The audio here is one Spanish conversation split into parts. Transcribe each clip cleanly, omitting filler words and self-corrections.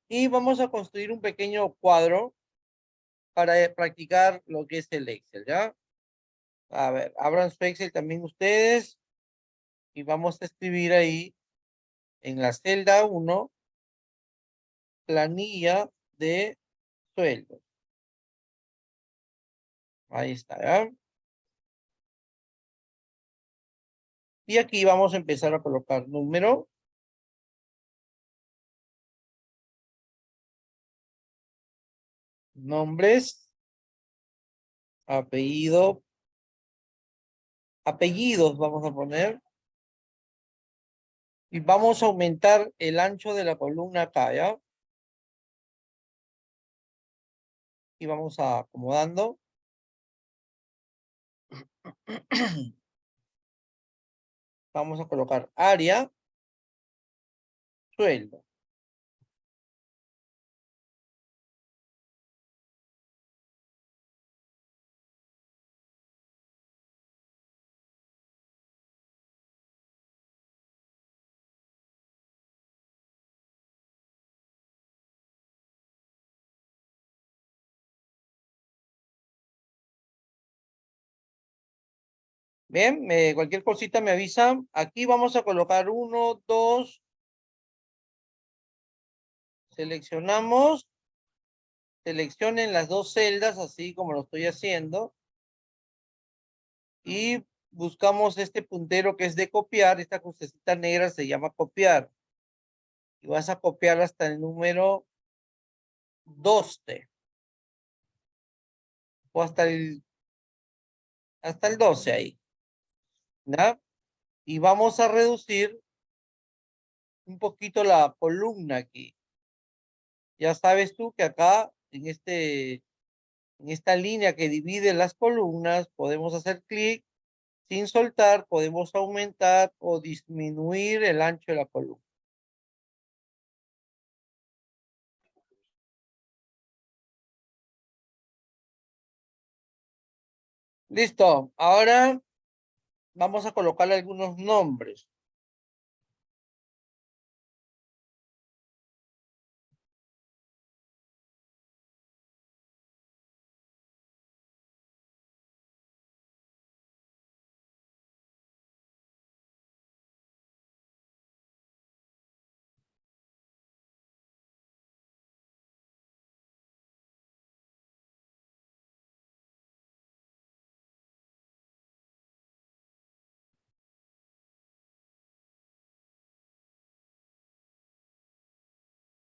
Y vamos a construir un pequeño cuadro para practicar lo que es el Excel, ¿ya? A ver, abran su Excel también ustedes y vamos a escribir ahí en la celda 1, planilla de sueldos. Ahí está, ¿ya? Y aquí vamos a empezar a colocar número, nombres, apellido, apellidos vamos a poner. Y vamos a aumentar el ancho de la columna acá, ¿ya? Y vamos a acomodando. Vamos a colocar área, sueldo. Bien, cualquier cosita me avisan. Aquí vamos a colocar 1, 2. Seleccionamos. Seleccionen las dos celdas, así como lo estoy haciendo. Y buscamos este puntero que es de copiar. Esta crucecita negra se llama copiar. Y vas a copiar hasta el número 12. O hasta el 12 ahí. ¿Ya? Y vamos a reducir un poquito la columna aquí. Ya sabes tú que acá, en esta línea que divide las columnas, podemos hacer clic sin soltar, podemos aumentar o disminuir el ancho de la columna. Listo. Ahora vamos a colocarle algunos nombres.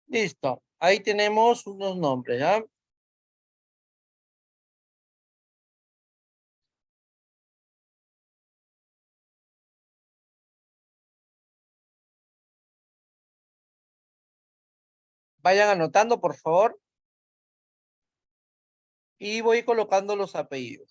Listo. Ahí tenemos unos nombres, ¿ya? Vayan anotando, por favor. Y voy colocando los apellidos.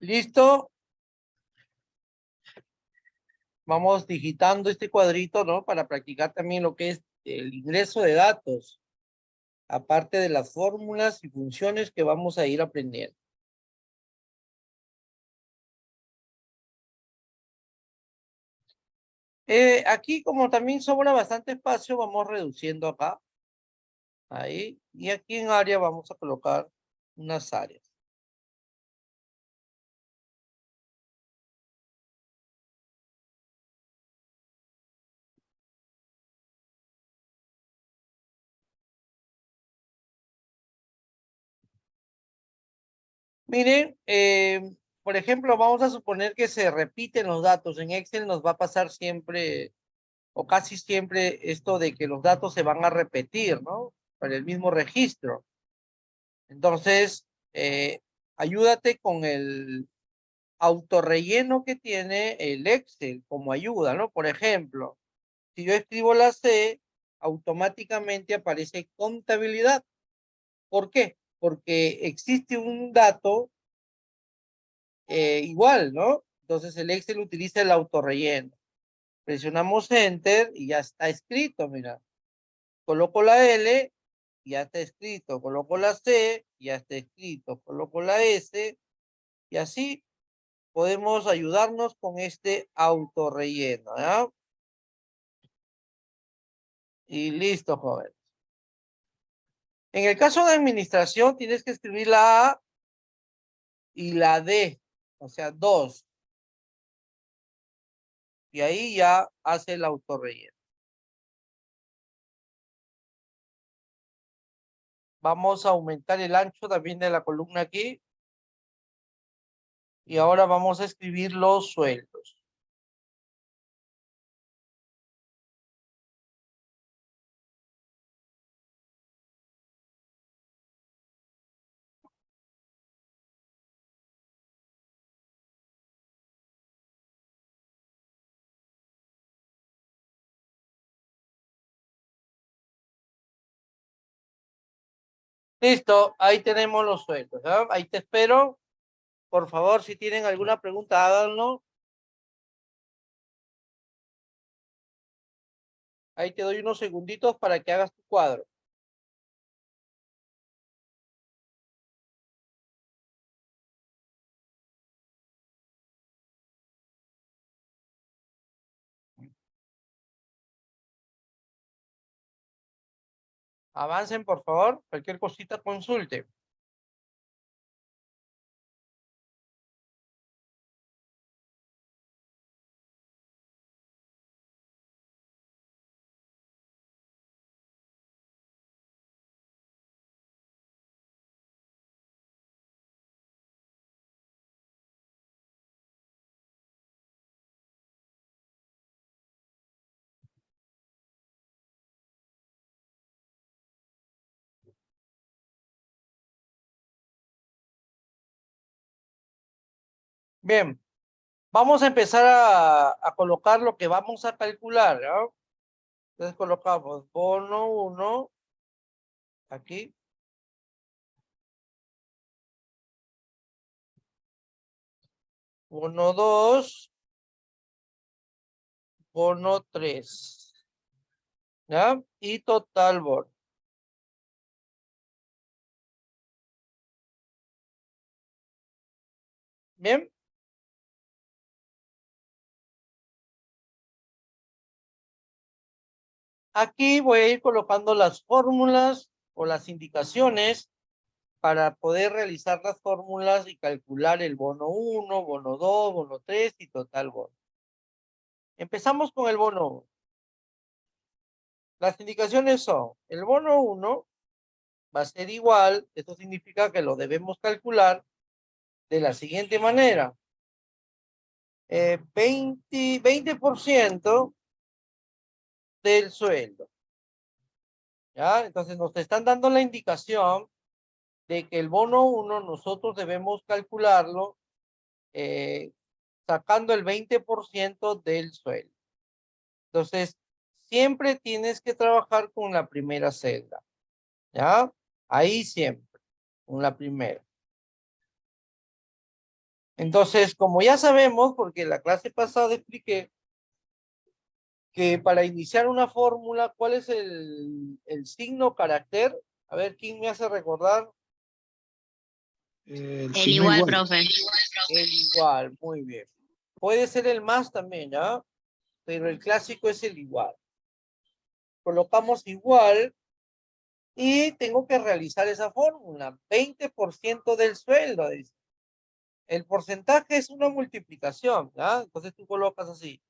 ¿Listo? Vamos digitando este cuadrito, ¿no? Para practicar también lo que es el ingreso de datos, aparte de las fórmulas y funciones que vamos a ir aprendiendo. Aquí, como también sobra bastante espacio, vamos reduciendo acá, ahí, y aquí en área vamos a colocar unas áreas. Miren, por ejemplo, vamos a suponer que se repiten los datos. En Excel nos va a pasar siempre, o casi siempre, esto de que los datos se van a repetir, ¿no? Para el mismo registro. Entonces, ayúdate con el autorrelleno que tiene el Excel como ayuda, ¿no? Por ejemplo, si yo escribo la C, automáticamente aparece contabilidad. ¿Por qué? Porque existe un dato igual, ¿no? Entonces el Excel utiliza el autorrelleno. Presionamos Enter y ya está escrito, mira. Coloco la L, ya está escrito. Coloco la C, ya está escrito. Coloco la S y así podemos ayudarnos con este autorrelleno, ¿ya? Y listo, joven. En el caso de administración, tienes que escribir la A y la D, o sea, dos. Y ahí ya hace el autorrelleno. Vamos a aumentar el ancho también de la columna aquí. Y ahora vamos a escribir los sueldos. Listo, ahí tenemos los sueldos, ¿ya? Ahí te espero. Por favor, si tienen alguna pregunta, háganlo. Ahí te doy unos segunditos para que hagas tu cuadro. Avancen, por favor. Cualquier cosita, consulte. Bien, vamos a empezar a colocar lo que vamos a calcular, ¿ya? Entonces colocamos bono 1 aquí. Bono 2, bono 3, ¿ya? Y total bono. Bien, aquí voy a ir colocando las fórmulas o las indicaciones para poder realizar las fórmulas y calcular el bono 1, bono 2, bono 3 y total bono. Empezamos con el bono 1. Las indicaciones son, el bono 1 va a ser igual, esto significa que lo debemos calcular de la siguiente manera. 20% del sueldo. ¿Ya? Entonces nos están dando la indicación de que el bono 1 nosotros debemos calcularlo eh, sacando el 20% del sueldo. Entonces, siempre tienes que trabajar con la primera celda, ¿ya? Ahí siempre, con la primera. Entonces, como ya sabemos, porque la clase pasada expliqué que para iniciar una fórmula, ¿cuál es el signo carácter? A ver, ¿quién me hace recordar? El El signo igual, igual. profe. El igual, muy bien. Puede ser el más también, ¿ya? Pero el clásico es el igual. Colocamos igual y tengo que realizar esa fórmula. 20% del sueldo, dice. El porcentaje es una multiplicación, ¿ya? Entonces tú colocas así,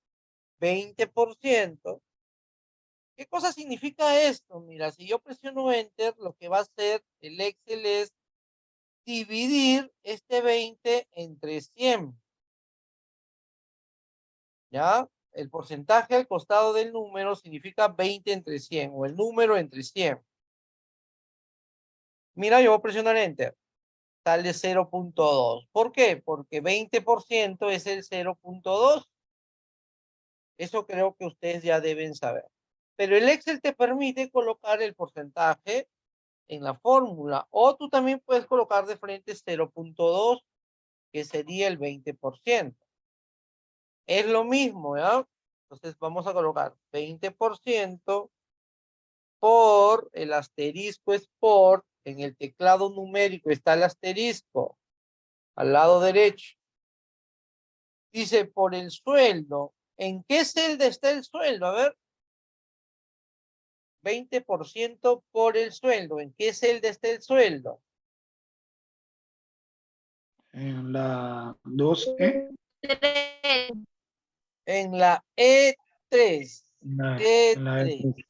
20%. ¿Qué cosa significa esto? Mira, si yo presiono Enter, lo que va a hacer el Excel es dividir este 20 entre 100. ¿Ya? El porcentaje al costado del número significa 20 entre 100 o el número entre 100. Mira, yo voy a presionar Enter. Sale 0.2. ¿Por qué? Porque 20% es el 0.2. Eso creo que ustedes ya deben saber. Pero el Excel te permite colocar el porcentaje en la fórmula. O tú también puedes colocar de frente 0.2, que sería el 20%. Es lo mismo, ¿ya? Entonces vamos a colocar 20% por el asterisco es por, en el teclado numérico está el asterisco, al lado derecho. Dice por el sueldo. ¿En qué celda está el sueldo? A ver. 20% por el sueldo. ¿En qué celda está el sueldo? En la 2E, En la E3. en la E3. E3.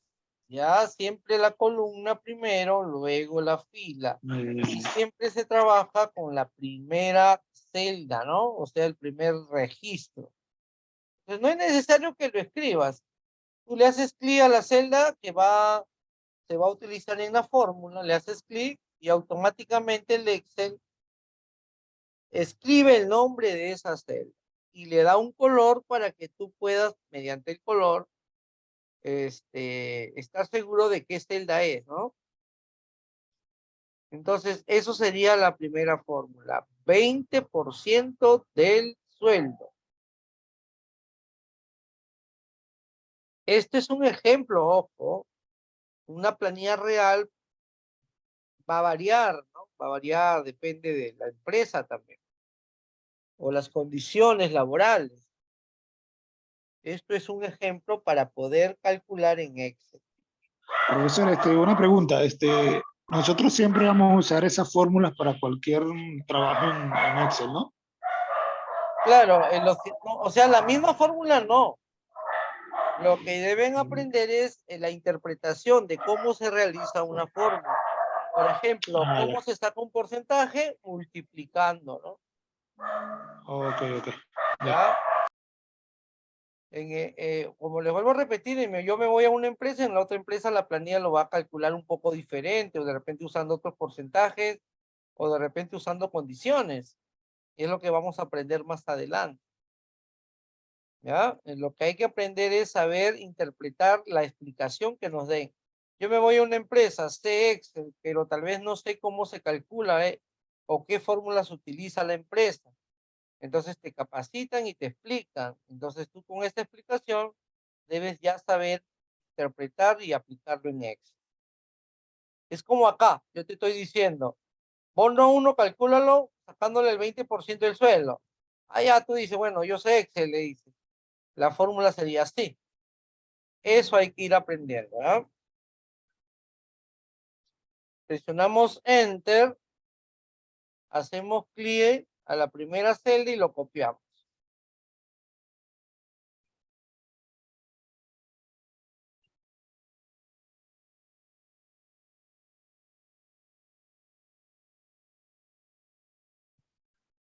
Ya siempre la columna primero, luego la fila. Y siempre se trabaja con la primera celda, ¿no? O sea, el primer registro. Entonces no es necesario que lo escribas. Tú le haces clic a la celda que se va a utilizar en la fórmula, le haces clic y automáticamente el Excel escribe el nombre de esa celda y le da un color para que tú puedas, mediante el color, estar seguro de qué celda es, ¿no? Entonces, eso sería la primera fórmula, 20% del sueldo. Este es un ejemplo, ojo, una planilla real va a variar, ¿no? Va a variar, depende de la empresa también, o las condiciones laborales. Esto es un ejemplo para poder calcular en Excel. Profesor, una pregunta. Nosotros siempre vamos a usar esas fórmulas para cualquier trabajo en Excel, ¿no? Claro, no, o sea, la misma fórmula no. Lo que deben aprender es la interpretación de cómo se realiza una fórmula. Por ejemplo, Ah, ya. cómo se saca un porcentaje multiplicando, ¿no? Ok, ok. Ya. ¿Ya? Como les vuelvo a repetir, yo me voy a una empresa, en la otra empresa la planilla lo va a calcular un poco diferente, o de repente usando otros porcentajes, o de repente usando condiciones. Y es lo que vamos a aprender más adelante. ¿Ya? Lo que hay que aprender es saber interpretar la explicación que nos den. Yo me voy a una empresa, sé Excel, pero tal vez no sé cómo se calcula, o qué fórmulas utiliza la empresa. Entonces te capacitan y te explican. Entonces tú con esta explicación debes ya saber interpretar y aplicarlo en Excel. Es como acá, yo te estoy diciendo, bono 1, calcúlalo sacándole el 20% del sueldo. Allá tú dices, bueno, yo sé Excel, le dices. La fórmula sería así. Eso hay que ir aprendiendo, ¿verdad? Presionamos Enter, hacemos clic a la primera celda y lo copiamos.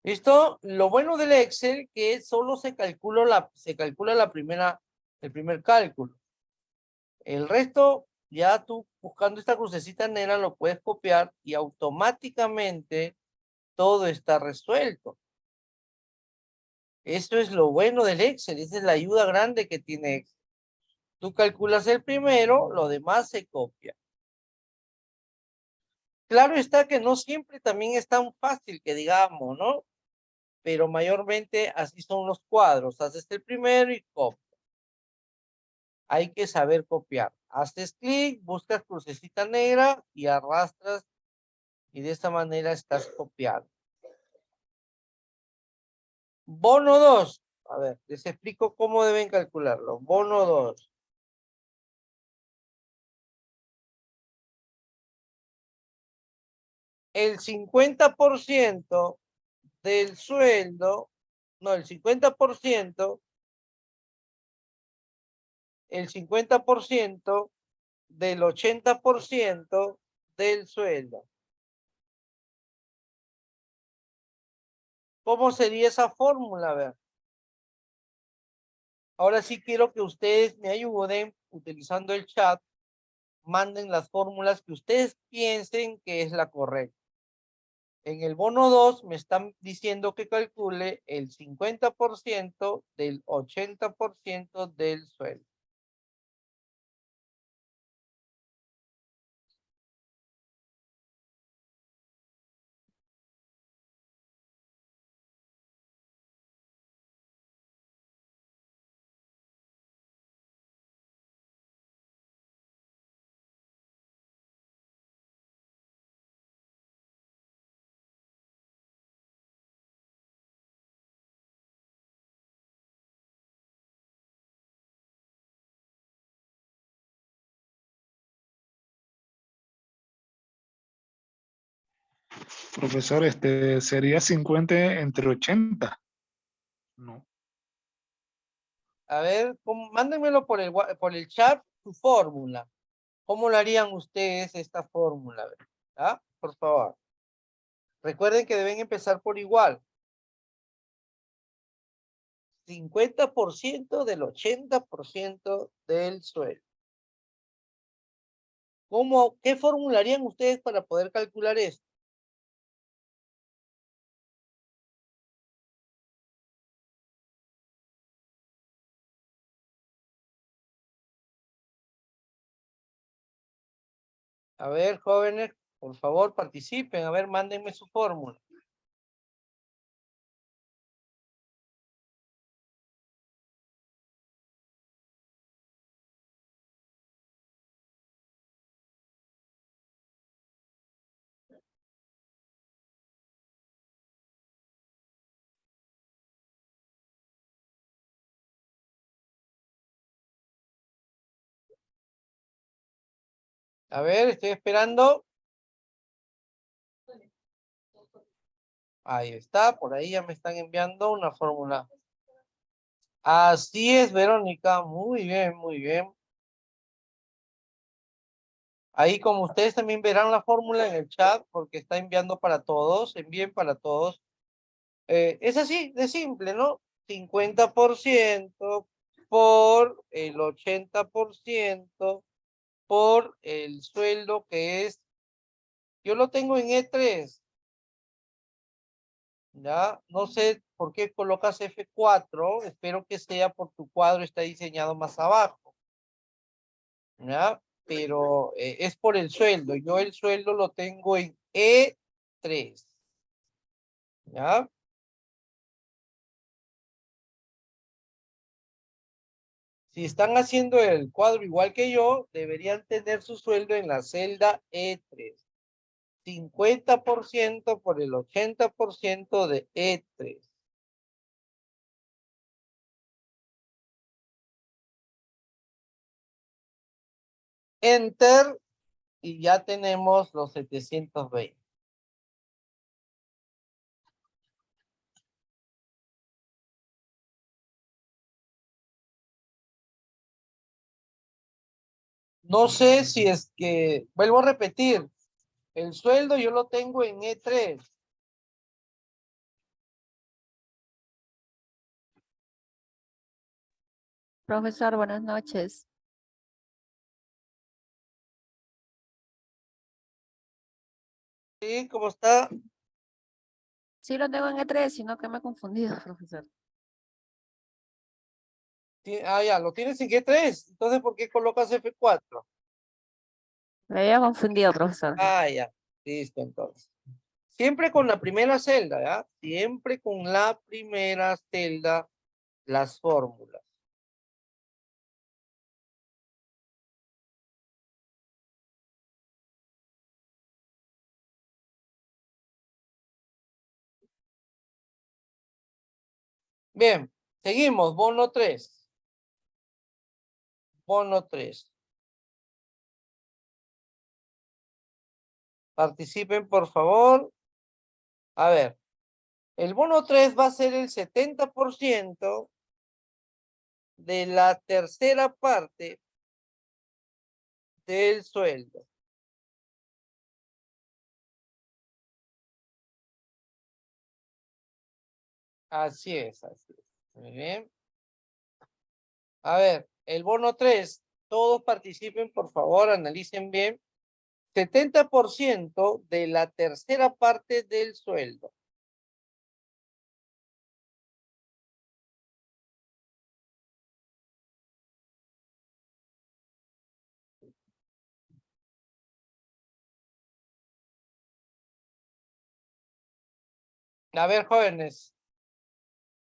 ¿Listo? Lo bueno del Excel que solo se calcula el primer cálculo. El resto, ya tú buscando esta crucecita negra lo puedes copiar y automáticamente todo está resuelto. Eso es lo bueno del Excel, esa es la ayuda grande que tiene Excel. Tú calculas el primero, lo demás se copia. Claro está que no siempre también es tan fácil que digamos, ¿no? Pero mayormente así son los cuadros. Haces el primero y copia. Hay que saber copiar. Haces clic, buscas crucecita negra y arrastras y de esta manera estás copiando. Bono 2. A ver, les explico cómo deben calcularlo. Bono 2. El 50% del sueldo, no, el 50% del 80% del sueldo. ¿Cómo sería esa fórmula? A ver. Ahora sí quiero que ustedes me ayuden utilizando el chat manden las fórmulas que ustedes piensen que es la correcta. En el bono 2 me están diciendo que calcule el 50% del 80% del sueldo. Profesor, sería 50 entre 80. No. A ver, mándenmelo por el chat su fórmula. ¿Cómo lo harían ustedes esta fórmula? A ver, ¿ah? Por favor. Recuerden que deben empezar por igual. 50% del 80% del sueldo. ¿Qué formularían ustedes para poder calcular esto? A ver, jóvenes, por favor, participen. A ver, mándenme su fórmula. A ver, estoy esperando. Ahí está, por ahí ya me están enviando una fórmula. Así es, Verónica. Muy bien, muy bien. Ahí como ustedes también verán la fórmula en el chat, porque está enviando para todos, envíen para todos. Es así, de simple, ¿no? 50% por el 80% por el sueldo que es, yo lo tengo en E3, ¿ya? No sé por qué colocas F4, espero que sea por tu cuadro está diseñado más abajo, ¿ya? Pero es por el sueldo, yo el sueldo lo tengo en E3, ¿ya? Si están haciendo el cuadro igual que yo, deberían tener su sueldo en la celda E3. 50% por el 80% de E3. Enter y ya tenemos los 720. No sé si es que, vuelvo a repetir, el sueldo yo lo tengo en E3. Profesor, buenas noches. ¿Sí? ¿Cómo está? Sí lo tengo en E3, sino que me he confundido, profesor. Ya, lo tienes en E3. Entonces, ¿por qué colocas F4? Me había confundido, profesor. Ya. Listo, entonces. Siempre con la primera celda, ¿ya? Siempre con la primera celda, las fórmulas. Bien, seguimos, bono 3. Bono 3. Participen, por favor. A ver, el bono 3 va a ser el 70% de la tercera parte del sueldo. Así es, así es. Muy bien. A ver, el bono 3 Todos participen, por favor, analicen bien. 70% de la tercera parte del sueldo. A ver, jóvenes,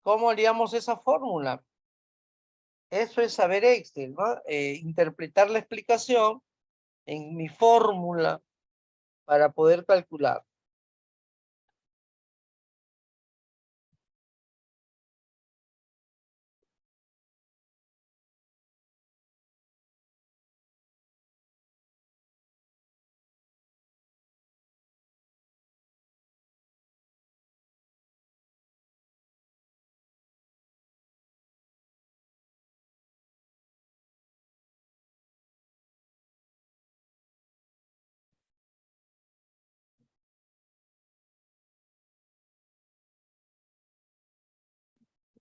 ¿cómo haríamos esa fórmula? Eso es saber Excel, ¿no? Interpretar la explicación en mi fórmula para poder calcular.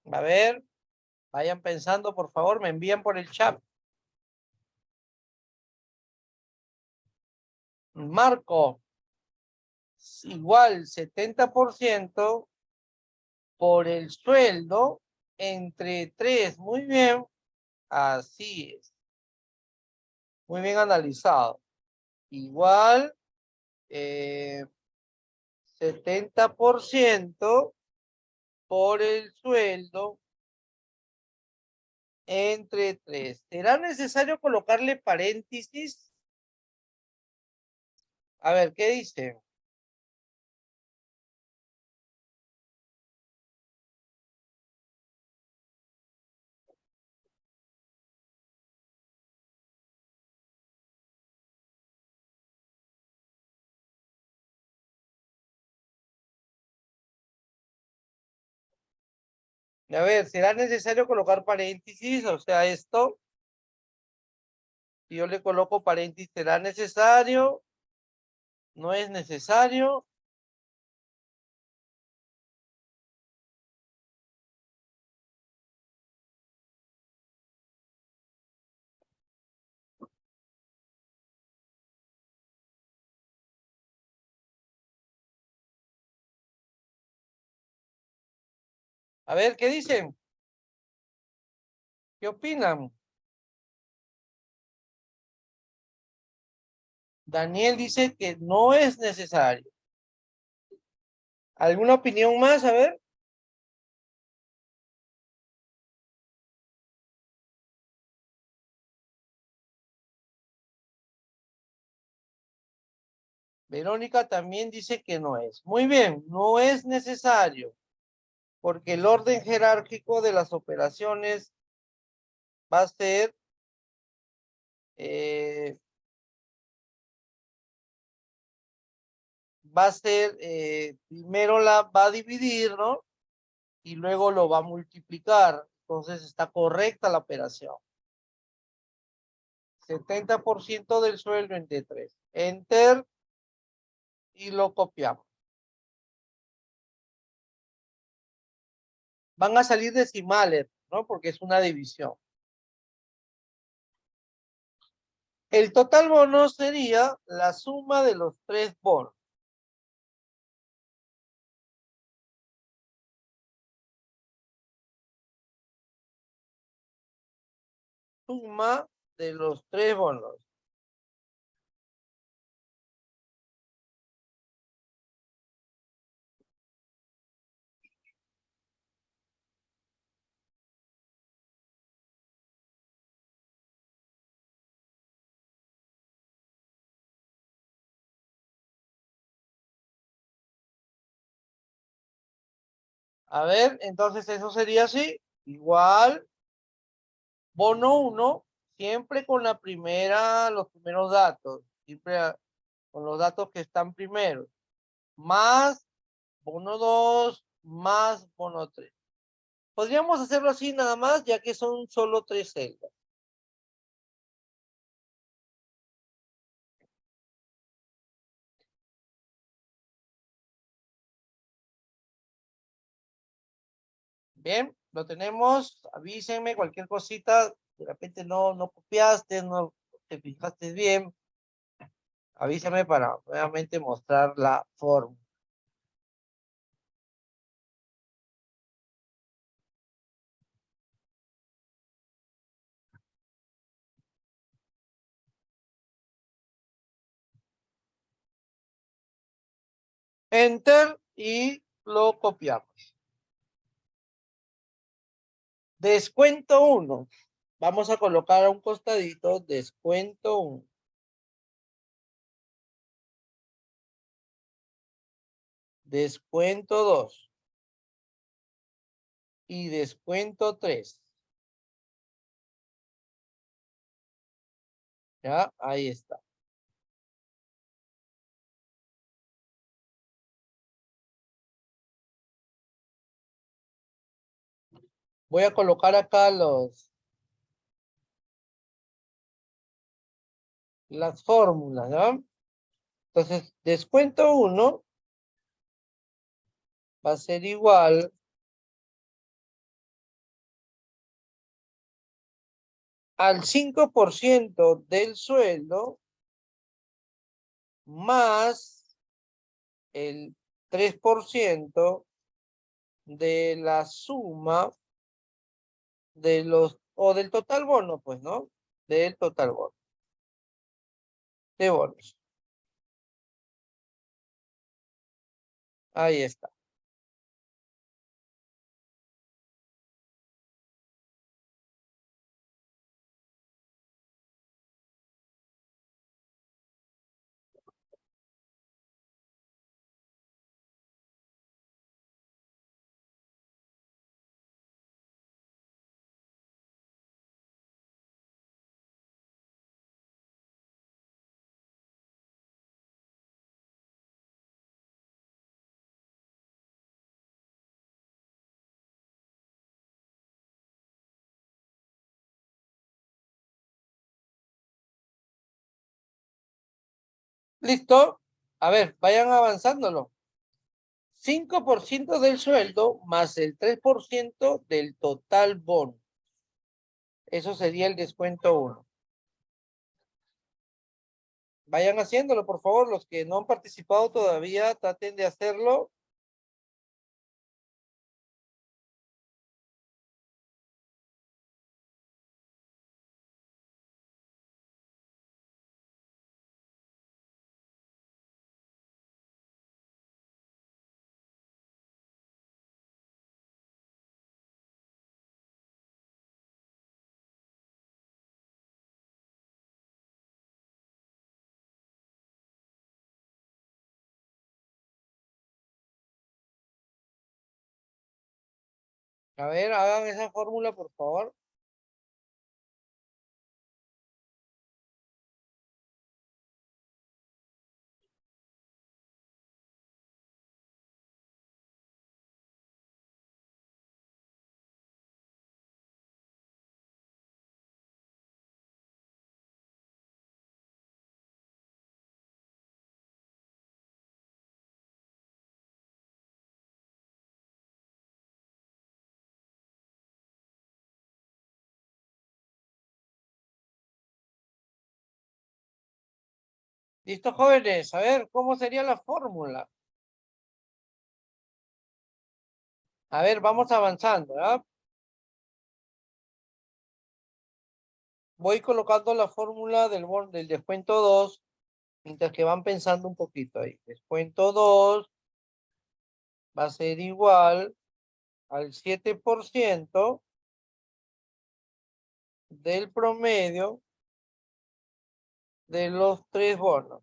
A ver, vayan pensando, por favor, me envían por el chat. Marco, igual 70% por el sueldo entre 3. Muy bien, así es. Muy bien analizado. Igual 70% por el sueldo entre 3. ¿Será necesario colocarle paréntesis? A ver, ¿qué dice? A ver, ¿será necesario colocar paréntesis? O sea, esto, si yo le coloco paréntesis, ¿será necesario? ¿No es necesario? A ver, ¿qué dicen? ¿Qué opinan? Daniel dice que no es necesario. ¿Alguna opinión más? A ver. Verónica también dice que no es. Muy bien, no es necesario, porque el orden jerárquico de las operaciones va a ser eh, primero la va a dividir, ¿no? Y luego lo va a multiplicar. Entonces está correcta la operación. 70% del sueldo entre 3. Enter y lo copiamos. Van a salir decimales, ¿no? Porque es una división. El total bono sería la suma de los 3 bonos. Suma de los 3 bonos. A ver, entonces eso sería así. Igual, bono 1, siempre con los primeros datos. Siempre con los datos que están primero. Más bono 2, más bono 3. Podríamos hacerlo así nada más, ya que son solo 3 celdas. Bien, lo tenemos. Avísenme cualquier cosita. de repente no copiaste, no te fijaste bien, avísame para nuevamente mostrar la fórmula. Enter y lo copiamos. Descuento 1. Vamos a colocar a un costadito descuento 1. Descuento 2. Y descuento 3. Ya, ahí está. Voy a colocar acá las fórmulas, ¿no? Entonces, descuento 1 va a ser igual al 5% del sueldo más el 3% de la suma de o del total bono, pues, ¿no? Del total bono. De bonos. Ahí está. ¿Listo? A ver, vayan avanzándolo. 5% del sueldo más el 3% del total bono. Eso sería el descuento 1. Vayan haciéndolo, por favor. Los que no han participado todavía, traten de hacerlo. A ver, hagan esa fórmula, por favor. Listo, jóvenes. A ver, ¿cómo sería la fórmula? A ver, vamos avanzando, ¿verdad? Voy colocando la fórmula del descuento 2, mientras que van pensando un poquito ahí. Descuento 2 va a ser igual al 7% del promedio de los 3 bonos.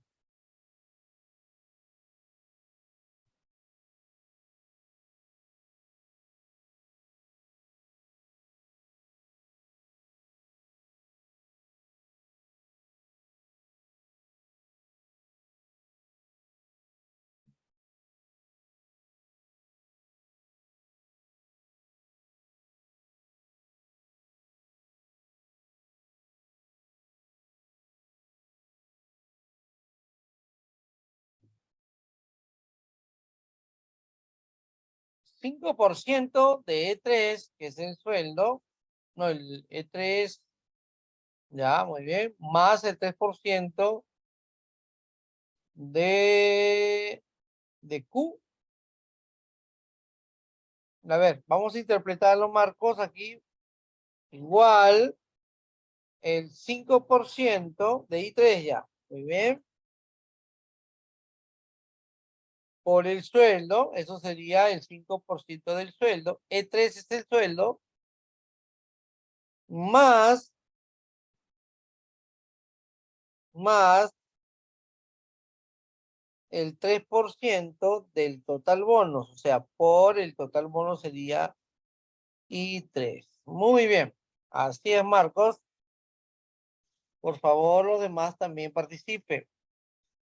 $5 de E3, que es el sueldo, no, el E3 Ya, muy bien. Más el 3% de Q. A ver, vamos a interpretar los marcos aquí. Igual el 5% de I3 ya. Muy bien. Por el sueldo, eso sería el 5% del sueldo. E3 es el sueldo. Más el 3% del total bonos, o sea, por el total bono sería I3. Muy bien, así es, Marcos. Por favor, los demás también participen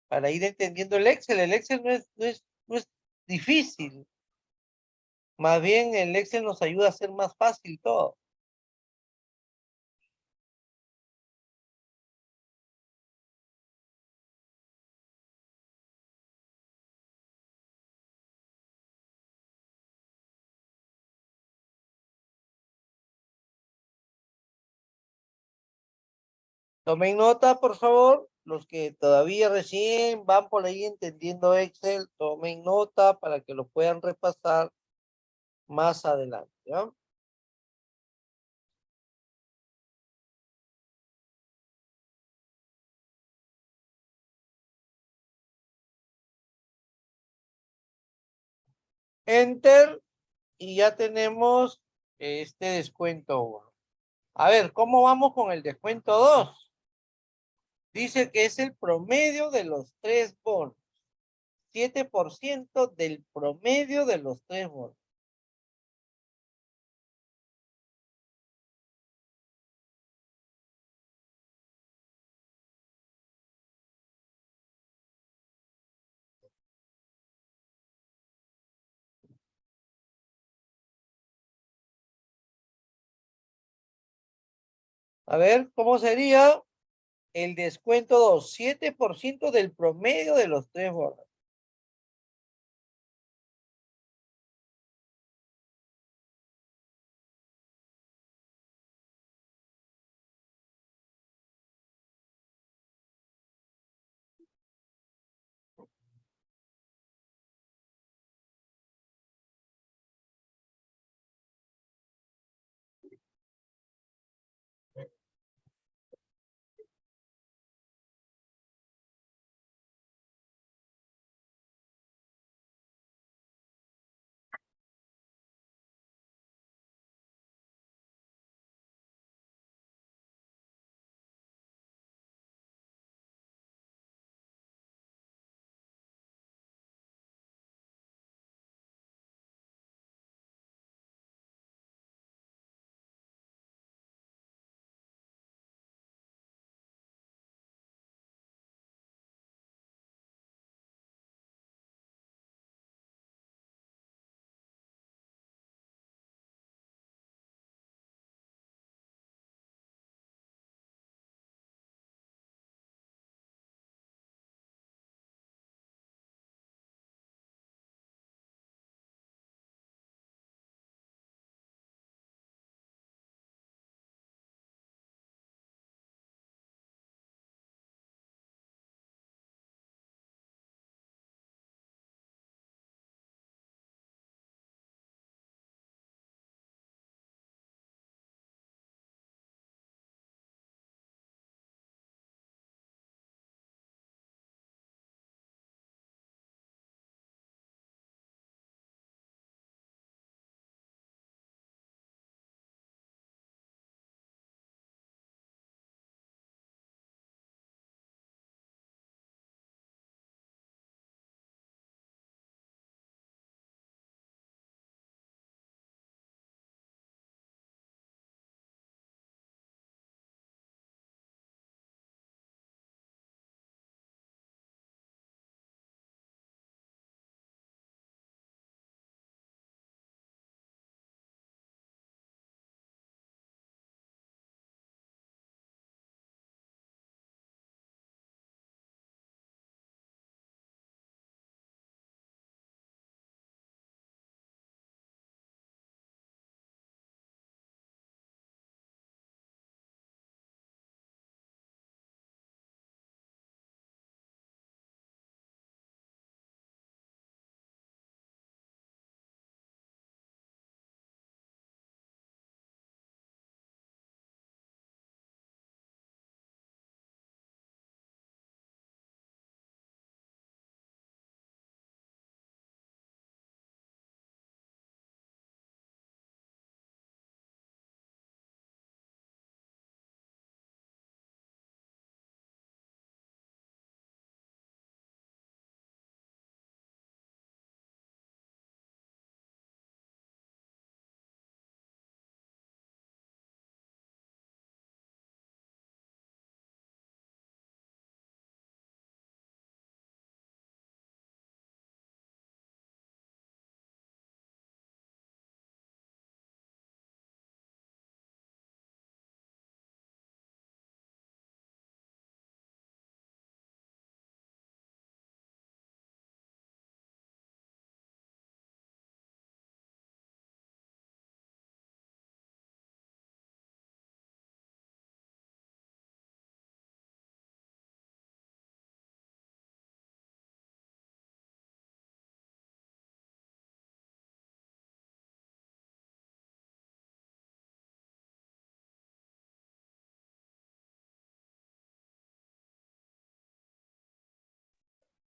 para ir entendiendo el Excel. El Excel no es difícil. Más bien, el Excel nos ayuda a hacer más fácil todo. Tomen nota, por favor. Los que todavía recién van por ahí entendiendo Excel, tomen nota para que lo puedan repasar más adelante. ¿Ya? Enter y ya tenemos este descuento 1. A ver, ¿cómo vamos con el descuento 2? Dice que es el promedio de los 3 bonos. 7% del promedio de los 3 bonos. A ver, ¿cómo sería el descuento 2? 7% del promedio de los 3 bonos.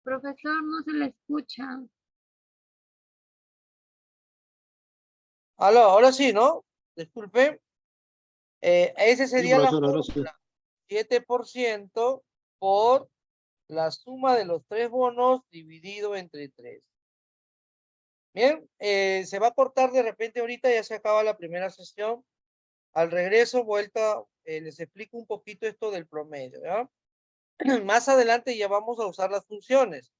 Profesor, no se le escucha. Aló, ahora sí, ¿no? Disculpe. Ese Sí, sería la profesor, ahora sí. fórmula. 7% por la suma de los 3 bonos dividido entre 3. Bien, se va a cortar de repente ahorita, ya se acaba la primera sesión. Al regreso, les explico un poquito esto del promedio, ¿ya? Más adelante ya vamos a usar las funciones.